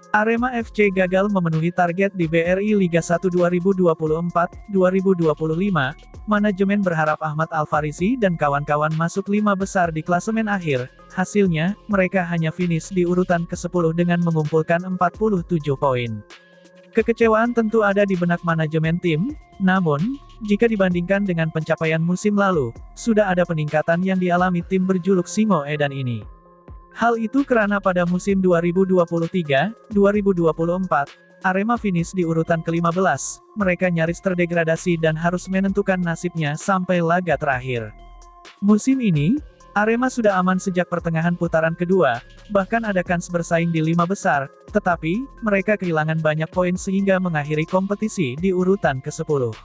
Arema FC gagal memenuhi target di BRI Liga 1 2024-2025, manajemen berharap Ahmad Al-Farisi dan kawan-kawan masuk 5 besar di klasemen akhir, hasilnya, mereka hanya finish di urutan ke-10 dengan mengumpulkan 47 poin. Kekecewaan tentu ada di benak manajemen tim, namun, jika dibandingkan dengan pencapaian musim lalu, sudah ada peningkatan yang dialami tim berjuluk Singo Edan ini. Hal itu karena pada musim 2023-2024, Arema finish di urutan ke-15, mereka nyaris terdegradasi dan harus menentukan nasibnya sampai laga terakhir. Musim ini, Arema sudah aman sejak pertengahan putaran kedua, bahkan ada kans bersaing di 5 besar, tetapi, mereka kehilangan banyak poin sehingga mengakhiri kompetisi di urutan ke-10.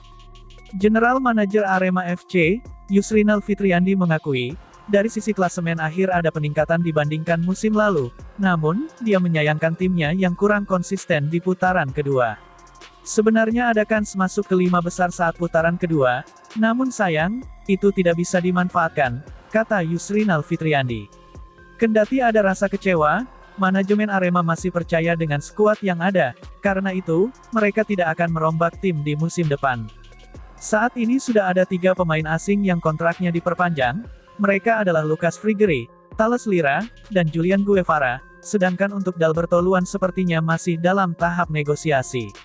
General Manager Arema FC, Yusrinal Fitriandi mengakui, dari sisi klasemen akhir ada peningkatan dibandingkan musim lalu, namun, dia menyayangkan timnya yang kurang konsisten di putaran kedua. Sebenarnya ada kans masuk ke 5 besar saat putaran kedua, namun sayang, itu tidak bisa dimanfaatkan, kata Yusrinal Fitriandi. Kendati ada rasa kecewa, manajemen Arema masih percaya dengan skuad yang ada, karena itu, mereka tidak akan merombak tim di musim depan. Saat ini sudah ada 3 pemain asing yang kontraknya diperpanjang. Mereka adalah Lucas Frigeri, Thales Lira, dan Julian Guevara, sedangkan untuk Dalberto Luan sepertinya masih dalam tahap negosiasi.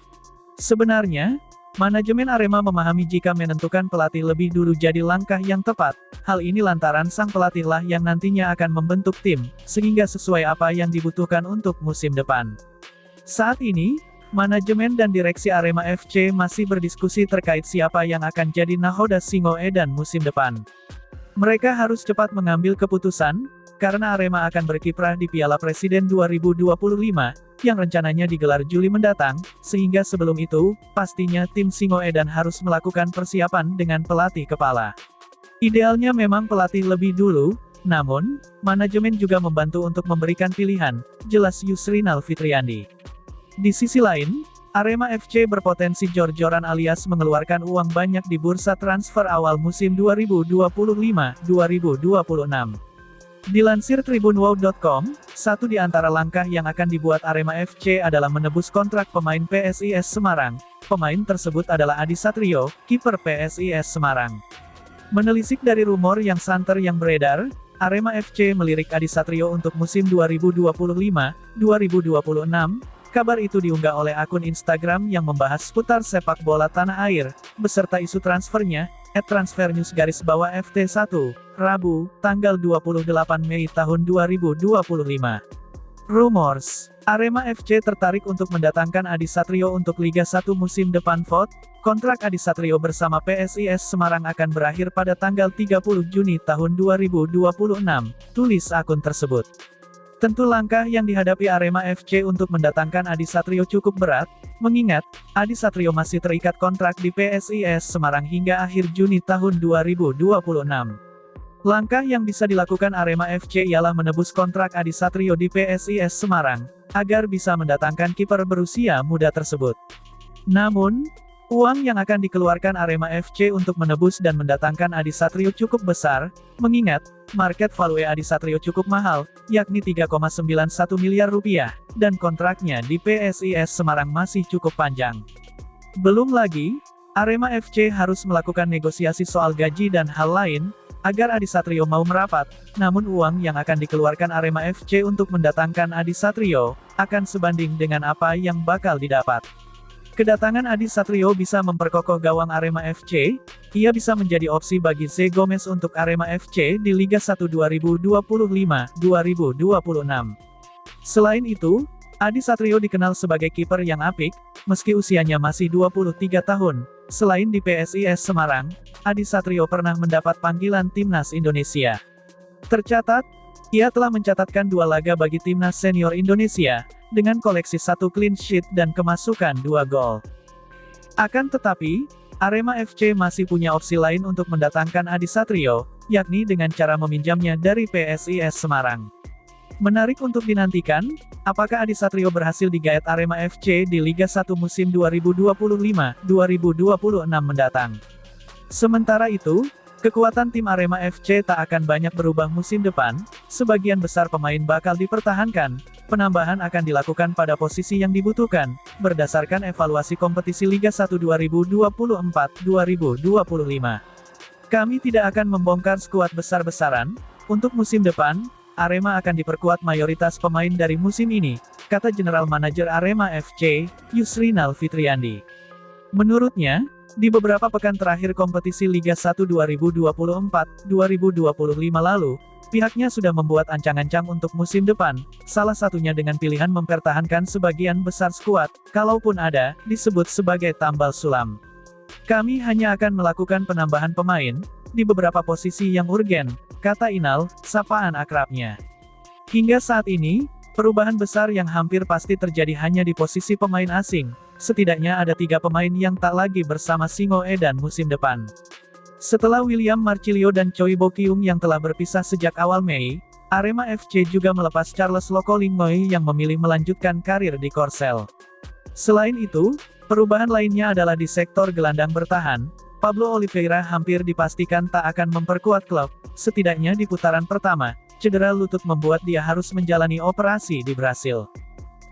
Sebenarnya, manajemen Arema memahami jika menentukan pelatih lebih dulu jadi langkah yang tepat, hal ini lantaran sang pelatihlah yang nantinya akan membentuk tim, sehingga sesuai apa yang dibutuhkan untuk musim depan. Saat ini, manajemen dan direksi Arema FC masih berdiskusi terkait siapa yang akan jadi nahoda Singo Edan musim depan. Mereka harus cepat mengambil keputusan, karena Arema akan berkiprah di Piala Presiden 2025, yang rencananya digelar Juli mendatang, sehingga sebelum itu, pastinya tim Singo Edan harus melakukan persiapan dengan pelatih kepala. Idealnya memang pelatih lebih dulu, namun, manajemen juga membantu untuk memberikan pilihan, jelas Yusrinal Fitriandi. Di sisi lain, Arema FC berpotensi jor-joran alias mengeluarkan uang banyak di bursa transfer awal musim 2025-2026. Dilansir tribunwow.com, satu di antara langkah yang akan dibuat Arema FC adalah menebus kontrak pemain PSIS Semarang. Pemain tersebut adalah Adi Satrio, kiper PSIS Semarang. Menelisik dari rumor yang santer yang beredar, Arema FC melirik Adi Satrio untuk musim 2025-2026. Kabar itu diunggah oleh akun Instagram yang membahas seputar sepak bola tanah air, beserta isu transfernya, @transfernews_FT1, Rabu, tanggal 28 Mei tahun 2025. Rumors, Arema FC tertarik untuk mendatangkan Adi Satrio untuk Liga 1 musim depan. Kontrak Adi Satrio bersama PSIS Semarang akan berakhir pada tanggal 30 Juni tahun 2026, tulis akun tersebut. Tentu langkah yang dihadapi Arema FC untuk mendatangkan Adi Satrio cukup berat, mengingat, Adi Satrio masih terikat kontrak di PSIS Semarang hingga akhir Juni tahun 2026. Langkah yang bisa dilakukan Arema FC ialah menebus kontrak Adi Satrio di PSIS Semarang, agar bisa mendatangkan kiper berusia muda tersebut. Namun, uang yang akan dikeluarkan Arema FC untuk menebus dan mendatangkan Adi Satrio cukup besar, mengingat, market value Adi Satrio cukup mahal, yakni 3,91 miliar rupiah, dan kontraknya di PSIS Semarang masih cukup panjang. Belum lagi, Arema FC harus melakukan negosiasi soal gaji dan hal lain, agar Adi Satrio mau merapat, namun uang yang akan dikeluarkan Arema FC untuk mendatangkan Adi Satrio, akan sebanding dengan apa yang bakal didapat. Kedatangan Adi Satrio bisa memperkokoh gawang Arema FC, ia bisa menjadi opsi bagi Zé Gomes untuk Arema FC di Liga 1 2025-2026. Selain itu, Adi Satrio dikenal sebagai kiper yang apik, meski usianya masih 23 tahun. Selain di PSIS Semarang, Adi Satrio pernah mendapat panggilan Timnas Indonesia. Tercatat, ia telah mencatatkan 2 laga bagi Timnas Senior Indonesia, dengan koleksi 1 clean sheet dan kemasukan 2 gol. Akan tetapi, Arema FC masih punya opsi lain untuk mendatangkan Adi Satrio, yakni dengan cara meminjamnya dari PSIS Semarang. Menarik untuk dinantikan, apakah Adi Satrio berhasil digaet Arema FC di Liga 1 musim 2025-2026 mendatang. Sementara itu, kekuatan tim Arema FC tak akan banyak berubah musim depan, sebagian besar pemain bakal dipertahankan. Penambahan akan dilakukan pada posisi yang dibutuhkan, berdasarkan evaluasi kompetisi Liga 1 2024-2025. Kami tidak akan membongkar skuad besar-besaran. Untuk musim depan, Arema akan diperkuat mayoritas pemain dari musim ini, kata General Manager Arema FC, Yusrinal Fitriandi. Menurutnya, di beberapa pekan terakhir kompetisi Liga 1 2024-2025 lalu, pihaknya sudah membuat ancang-ancang untuk musim depan, salah satunya dengan pilihan mempertahankan sebagian besar skuad, kalaupun ada, disebut sebagai tambal sulam. Kami hanya akan melakukan penambahan pemain, di beberapa posisi yang urgen, kata Inal, sapaan akrabnya. Hingga saat ini, perubahan besar yang hampir pasti terjadi hanya di posisi pemain asing. Setidaknya ada 3 pemain yang tak lagi bersama Singo Edan musim depan. Setelah William Marcilio dan Choi Bo-kyung yang telah berpisah sejak awal Mei, Arema FC juga melepas Charles Lokolingoi yang memilih melanjutkan karir di Korsel. Selain itu, perubahan lainnya adalah di sektor gelandang bertahan. Pablo Oliveira hampir dipastikan tak akan memperkuat klub, setidaknya di putaran pertama. Cedera lutut membuat dia harus menjalani operasi di Brasil.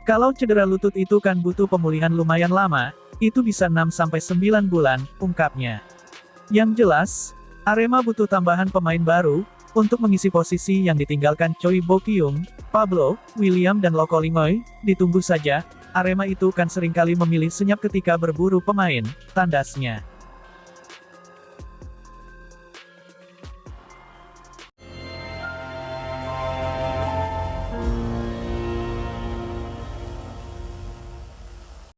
Kalau cedera lutut itu kan butuh pemulihan lumayan lama, itu bisa 6-9 bulan, ungkapnya. Yang jelas, Arema butuh tambahan pemain baru, untuk mengisi posisi yang ditinggalkan Choi Bo-kyung, Pablo, William dan Lokolingoi. Ditunggu saja, Arema itu kan seringkali memilih senyap ketika berburu pemain, tandasnya.